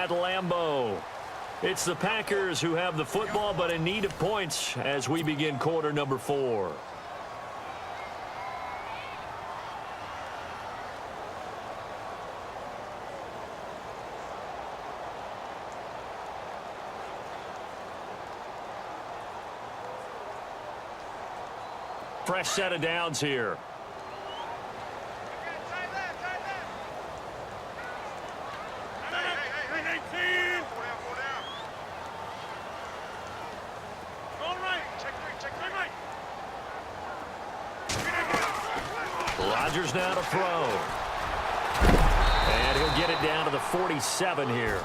at Lambeau. It's the Packers who have the football, but in need of points as we begin quarter number 4. Fresh set of downs here. Rodgers now to throw. And he'll get it down to the 47 here.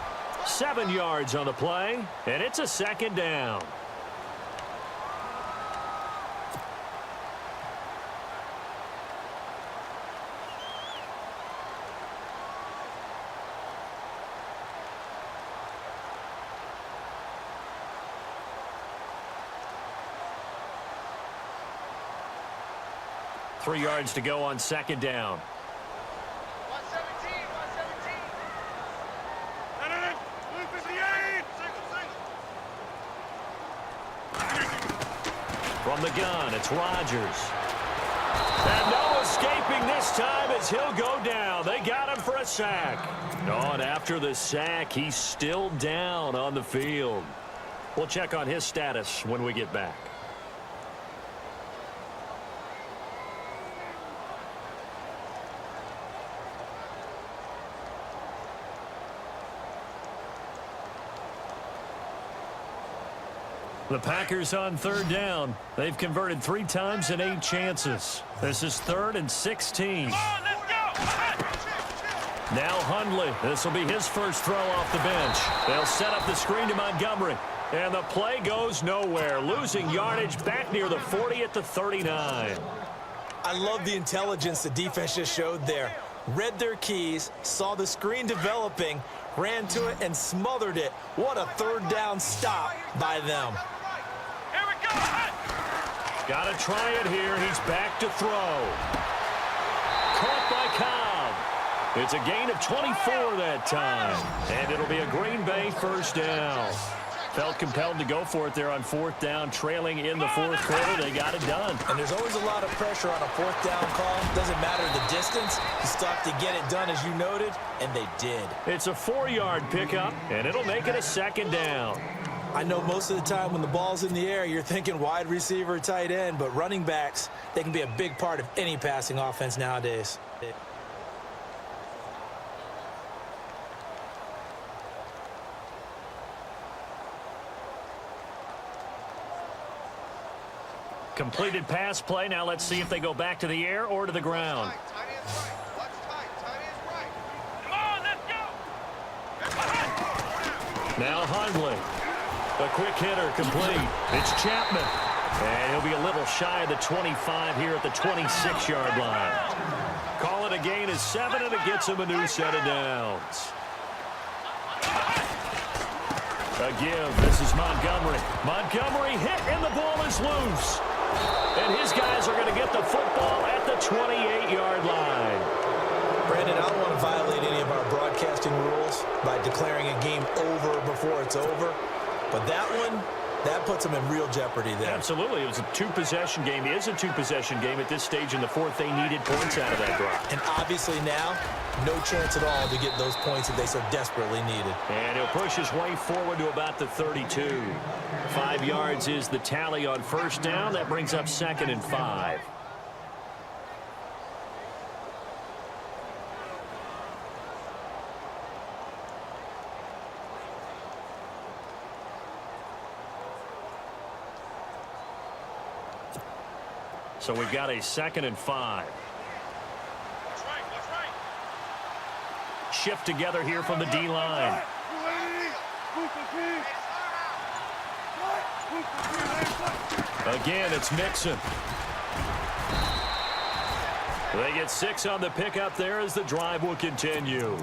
7 yards on the play, and it's a second down. Three yards to go on second down. 117, 117. From the gun, it's Rodgers. And no escaping this time as he'll go down. They got him for a sack. Oh, and after the sack, he's still down on the field. We'll check on his status when we get back. The Packers on third down. They've converted 3 times in 8 chances. This is 3rd and 16. Now Hundley. This will be his first throw off the bench. They'll set up the screen to Montgomery. And the play goes nowhere. Losing yardage back near the 40 at the 39. I love the intelligence the defense just showed there. Read their keys, saw the screen developing, ran to it, and smothered it. What a third down stop by them. Got to try it here. He's back to throw. Caught by Cobb. It's a gain of 24 that time. And it'll be a Green Bay first down. Felt compelled to go for it there on 4th down, trailing in the 4th quarter. They got it done. And there's always a lot of pressure on a 4th down call. Doesn't matter the distance. You stop to get it done, as you noted, and they did. It's a 4-yard pickup, and it'll make it a second down. I know most of the time when the ball's in the air, you're thinking wide receiver, tight end, but running backs, they can be a big part of any passing offense nowadays. Completed pass play. Now let's see if they go back to the air or to the ground. Now Hundley. A quick hitter complete. It's Chapman. And he'll be a little shy of the 25 here at the 26-yard line. Call it a gain of 7, and it gets him a new set of downs. A give. This is Montgomery. Montgomery hit, and the ball is loose. And his guys are going to get the football at the 28-yard line. Brandon, I don't want to violate any of our broadcasting rules by declaring a game over before it's over. But that one, that puts them in real jeopardy there. Absolutely. It was a 2-possession game. It is a 2-possession game at this stage in the 4th. They needed points out of that drive. And obviously now, no chance at all to get those points that they so desperately needed. And he'll push his way forward to about the 32. 5 yards is the tally on first down. That brings up 2nd and 5. So we've got a 2nd and 5. That's right. Shift together here from the D-line. Again, it's Mixon. They get 6 on the pickup there as the drive will continue.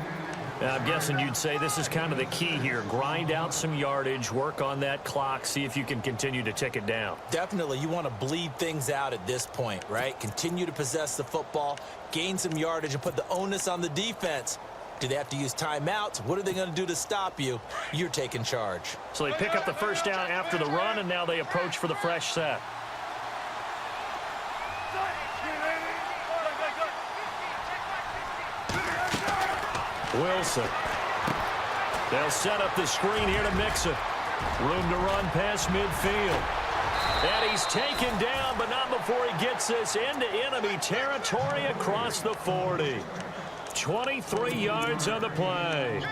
Now, I'm guessing you'd say this is kind of the key here. Grind out some yardage, work on that clock, see if you can continue to tick it down. Definitely, you want to bleed things out at this point, right? Continue to possess the football, gain some yardage, and put the onus on the defense. Do they have to use timeouts? What are they going to do to stop you? You're taking charge. So they pick up the first down after the run, and now they approach for the fresh set. Wilson. They'll set up the screen here to mix it. Room to run past midfield. And he's taken down, but not before he gets this into enemy territory across the 40. 23 yards on the play.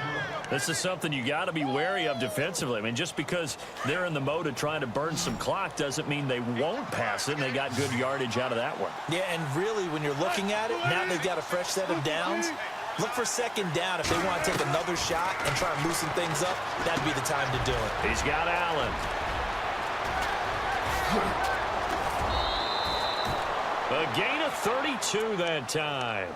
This is something you got to be wary of defensively. I mean, just because they're in the mode of trying to burn some clock doesn't mean they won't pass it, and they got good yardage out of that one. Yeah, and really, when you're looking at it, now they've got a fresh set of downs. Look for second down if they want to take another shot and try and loosen things up. That'd be the time to do it. He's got Allen. A gain of 32 that time.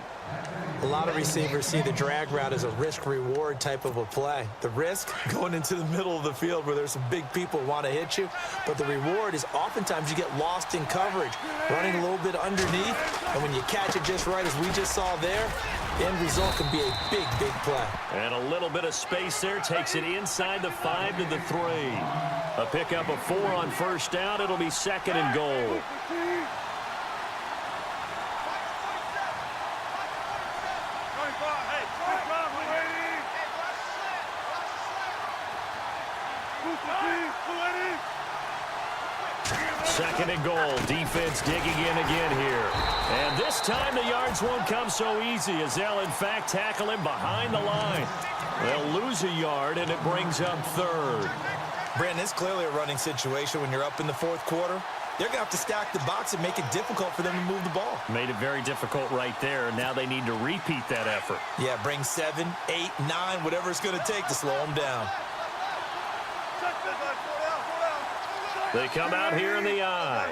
A lot of receivers see the drag route as a risk-reward type of a play. The risk, going into the middle of the field where there's some big people who want to hit you. But the reward is oftentimes you get lost in coverage, running a little bit underneath. And when you catch it just right, as we just saw there, the end result can be a big, big play. And a little bit of space there takes it inside the 5 to the 3. A pickup of 4 on first down. It'll be second and goal. Second and goal. Defense digging in again here. And this time the yards won't come so easy as they'll, in fact, tackle him behind the line. They'll lose a yard, and it brings up third. Brandon, it's clearly a running situation when you're up in the fourth quarter. They're going to have to stack the box and make it difficult for them to move the ball. Made it very difficult right there. Now they need to repeat that effort. Yeah, bring 7, 8, 9, whatever it's going to take to slow them down. They come out here in the eye.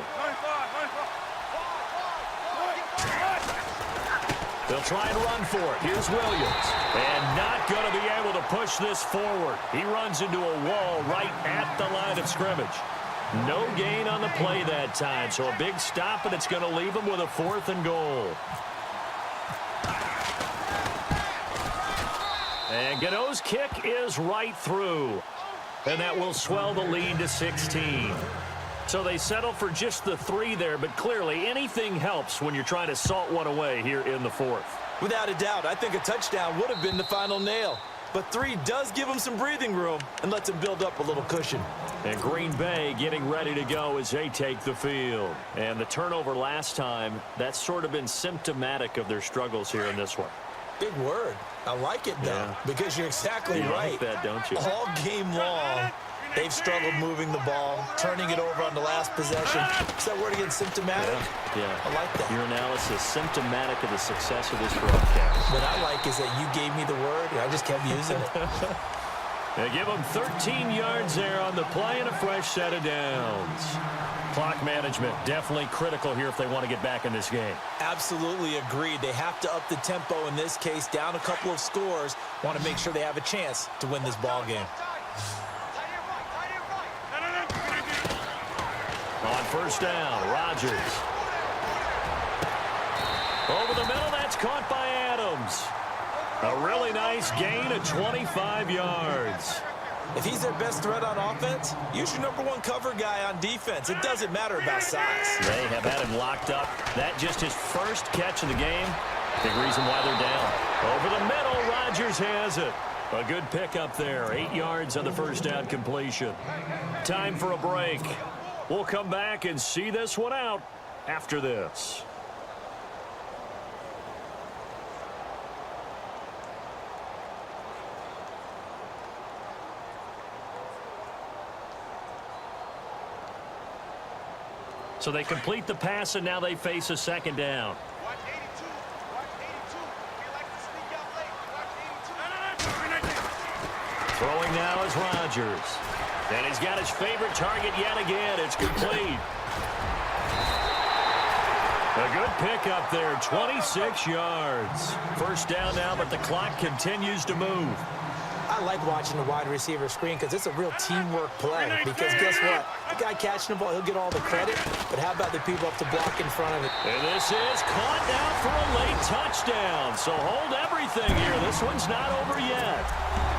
They'll try and run for it. Here's Williams. And not going to be able to push this forward. He runs into a wall right at the line of scrimmage. No gain on the play that time. So a big stop, and it's going to leave him with a 4th and goal. And Gano's kick is right through. And that will swell the lead to 16. So they settle for just the 3 there, but clearly anything helps when you're trying to salt one away here in the 4th. Without a doubt, I think a touchdown would have been the final nail. But 3 does give them some breathing room and lets them build up a little cushion. And Green Bay getting ready to go as they take the field. And the turnover last time, that's sort of been symptomatic of their struggles here in this one. Big word. I like it, though, because you're exactly right. You like that, don't you? All game long, they've struggled moving the ball, turning it over on the last possession. Is that word again, symptomatic? Yeah. I like that. Your analysis, symptomatic of the success of this broadcast. What I like is that you gave me the word, and I just kept using it. They give them 13 yards there on the play and a fresh set of downs. Clock management definitely critical here if they want to get back in this game. Absolutely agreed. They have to up the tempo in this case, down a couple of scores. Want to make sure they have a chance to win this ball game. On first down, Rodgers. Over the middle, that's caught by Adams. A really nice gain of 25 yards. If he's their best threat on offense, use your #1 cover guy on defense. It doesn't matter about size. They have had him locked up. That just his first catch of the game. Big reason why they're down. Over the middle, Rodgers has it. A good pickup there. 8 yards on the first down completion. Time for a break. We'll come back and see this one out after this. So they complete the pass, and now they face a second down. Throwing now is Rodgers. And he's got his favorite target yet again. It's complete. A good pickup there, 26 yards. First down now, but the clock continues to move. I like watching the wide receiver screen because it's a real teamwork play. Because guess what? The guy catching the ball, he'll get all the credit, but how about the people up to block in front of it? And this is caught now for a late touchdown. So hold everything here. This one's not over yet.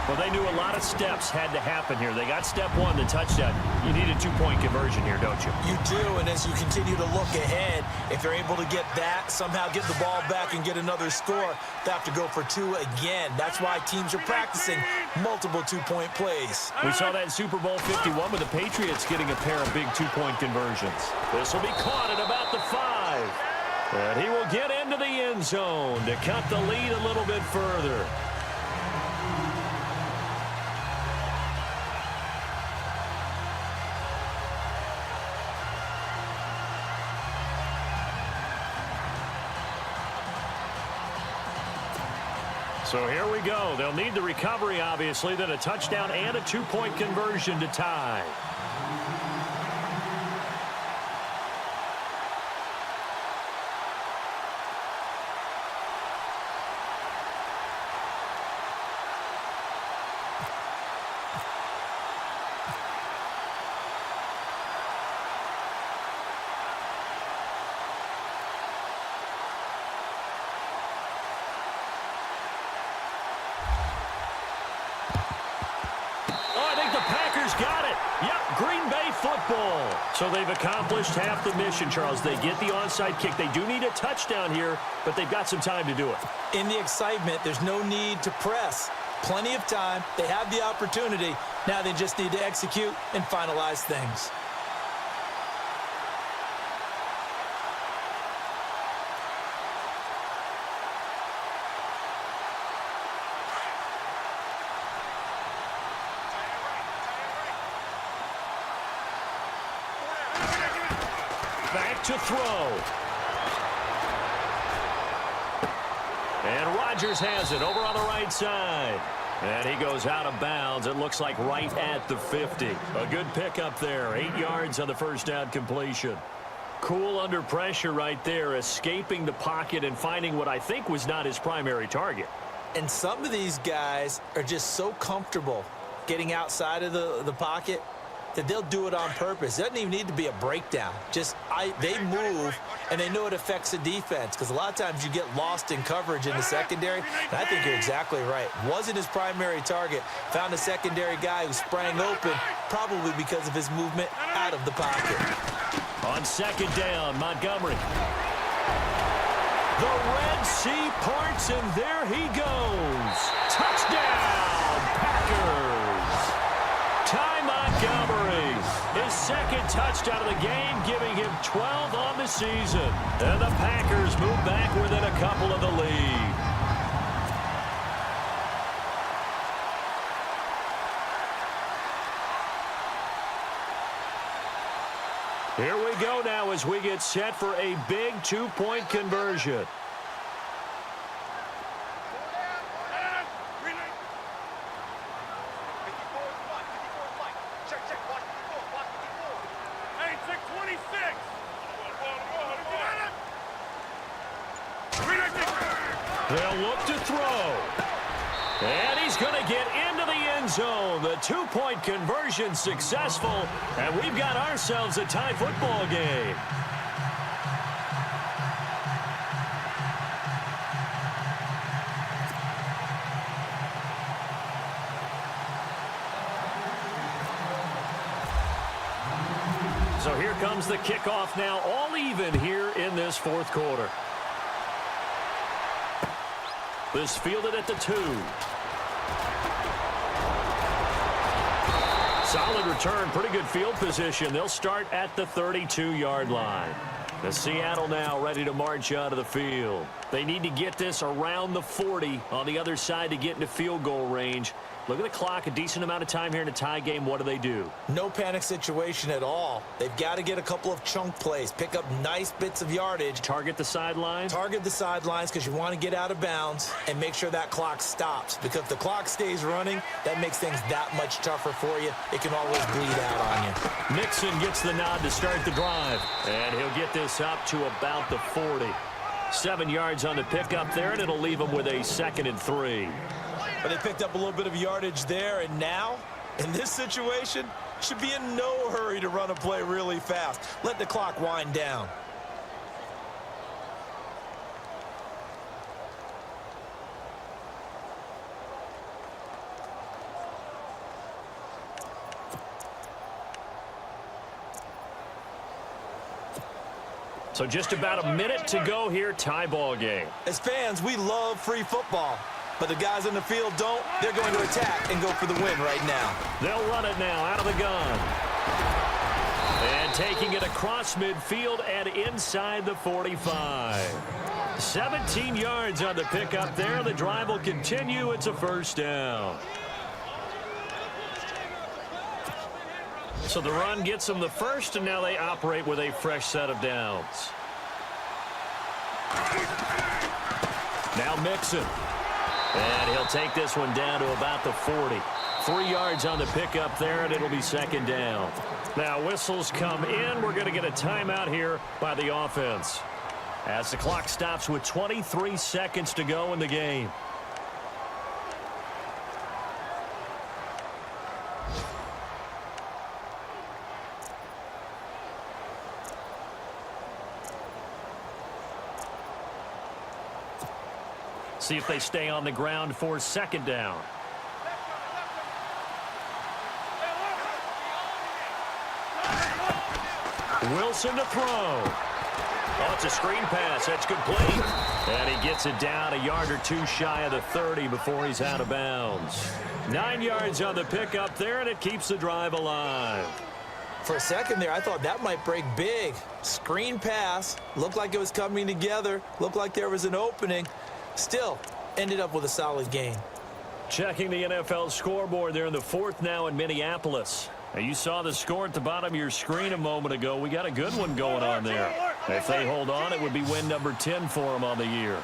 Well, they knew a lot of steps had to happen here. They got step one, the touchdown. You need a two-point conversion here, don't you? You do, and as you continue to look ahead, if they're able to get that, somehow get the ball back and get another score, they have to go for two again. That's why teams are practicing multiple two-point plays. We saw that in Super Bowl 51 with the Patriots getting a pair of big two-point conversions. This will be caught at about the 5. And he will get into the end zone to cut the lead a little bit further. So here we go. They'll need the recovery, obviously, then a touchdown and a two-point conversion to tie. Got it. Yep, Green Bay football. So they've accomplished half the mission, Charles. They get the onside kick. They do need a touchdown here, but they've got some time to do it. In the excitement, there's no need to press. Plenty of time. They have the opportunity. Now they just need to execute and finalize things. Back to throw. And Rodgers has it over on the right side. And he goes out of bounds. It looks like right at the 50. A good pickup there. 8 yards on the first down completion. Cool under pressure right there, escaping the pocket and finding what I think was not his primary target. And some of these guys are just so comfortable getting outside of the pocket that they'll do it on purpose. It doesn't even need to be a breakdown. They move, and they know it affects the defense, because a lot of times you get lost in coverage in the secondary, and I think you're exactly right. Wasn't his primary target. Found a secondary guy who sprang open, probably because of his movement out of the pocket. On second down, Montgomery. The Red Sea parts, and there he goes. Touchdown, Packers. Ty Montgomery, his second touchdown of the game, giving him 12 on the season. And the Packers move back within a couple of the lead. Here we go now as we get set for a big two-point conversion. They'll look to throw. And he's going to get into the end zone. The two-point conversion successful. And we've got ourselves a tie football game. So here comes the kickoff now, all even here in this fourth quarter. This fielded at the 2. Solid return, pretty good field position. They'll start at the 32-yard line. The Seattle now ready to march out of the field. They need to get this around the 40 on the other side to get into field goal range. Look at the clock, a decent amount of time here in a tie game. What do? No panic situation at all. They've got to get a couple of chunk plays, pick up nice bits of yardage. Target the sidelines? Target the sidelines because you want to get out of bounds and make sure that clock stops. Because if the clock stays running, that makes things that much tougher for you. It can always bleed out on you. Mixon gets the nod to start the drive. And he'll get this up to about the 40. 7 yards on the pickup there, and it'll leave him with a 2nd and 3. But they picked up a little bit of yardage there, and now, in this situation, should be in no hurry to run a play really fast. Let the clock wind down. So just about a minute to go here, tie ball game. As fans, we love free football, but the guys on the field don't. They're going to attack and go for the win right now. They'll run it now out of the gun. And taking it across midfield and inside the 45. 17 yards on the pickup there. The drive will continue. It's a first down. So the run gets them the first, and now they operate with a fresh set of downs. Now Mixon. And he'll take this one down to about the 40. 3 yards on the pickup there, and it'll be second down. Now whistles come in. We're going to get a timeout here by the offense, as the clock stops with 23 seconds to go in the game. See if they stay on the ground for second down. Wilson to throw. Oh, it's a screen pass. That's complete. And he gets it down a yard or two shy of the 30 before he's out of bounds. 9 yards on the pickup there, and it keeps the drive alive. For a second there, I thought that might break big. Screen pass. Looked like it was coming together. Looked like there was an opening. Still, ended up with a solid gain. Checking the NFL scoreboard there in the fourth now in Minneapolis. Now you saw the score at the bottom of your screen a moment ago. We got a good one going on there. If they hold on, it would be win number 10 for them on the year.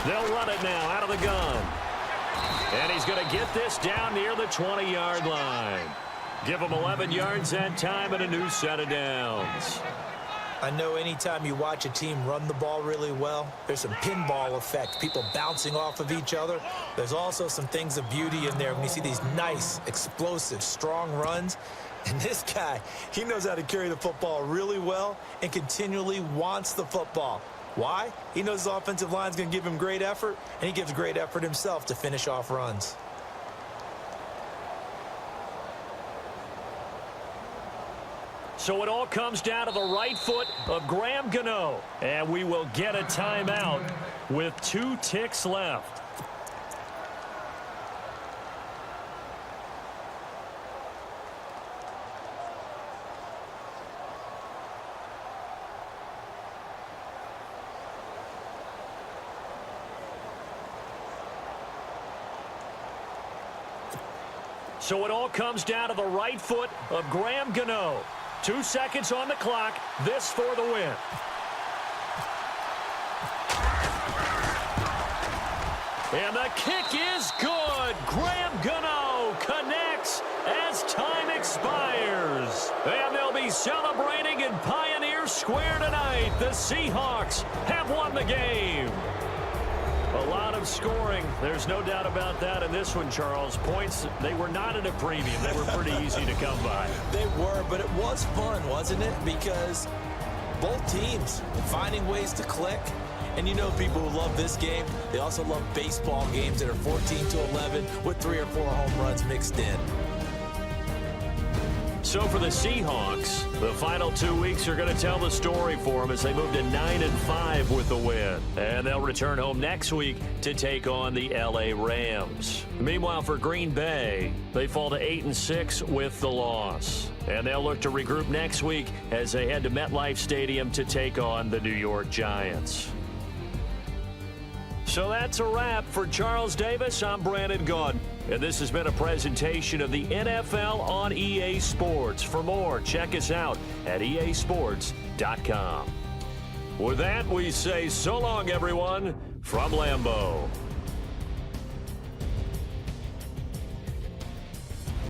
They'll run it now out of the gun. And he's going to get this down near the 20-yard line. Give him 11 yards that time and a new set of downs. I know anytime you watch a team run the ball really well, there's some pinball effect, people bouncing off of each other. There's also some things of beauty in there when you see these nice, explosive, strong runs. And this guy, he knows how to carry the football really well and continually wants the football. Why? He knows his offensive line's going to give him great effort, and he gives great effort himself to finish off runs. So it all comes down to the right foot of Graham Gano. And we will get a timeout with 2 ticks left. So it all comes down to the right foot of Graham Gano. 2 seconds on the clock. This for the win. And the kick is good. Graham Gano connects as time expires. And they'll be celebrating in Pioneer Square tonight. The Seahawks have won the game. A lot of scoring. There's no doubt about that in this one, Charles. Points, they were not at a premium. They were pretty easy to come by. They were, but it was fun, wasn't it? Because both teams finding ways to click. And you know people who love this game, they also love baseball games that are 14-11 with 3 or 4 home runs mixed in. So for the Seahawks, the final 2 weeks are going to tell the story for them as they move to 9-5 with the win. And they'll return home next week to take on the LA Rams. Meanwhile, for Green Bay, they fall to 8-6 with the loss. And they'll look to regroup next week as they head to MetLife Stadium to take on the New York Giants. So that's a wrap. For Charles Davis, I'm Brandon Gaudin. And this has been a presentation of the NFL on EA Sports. For more, check us out at easports.com. With that, we say so long, everyone, from Lambeau.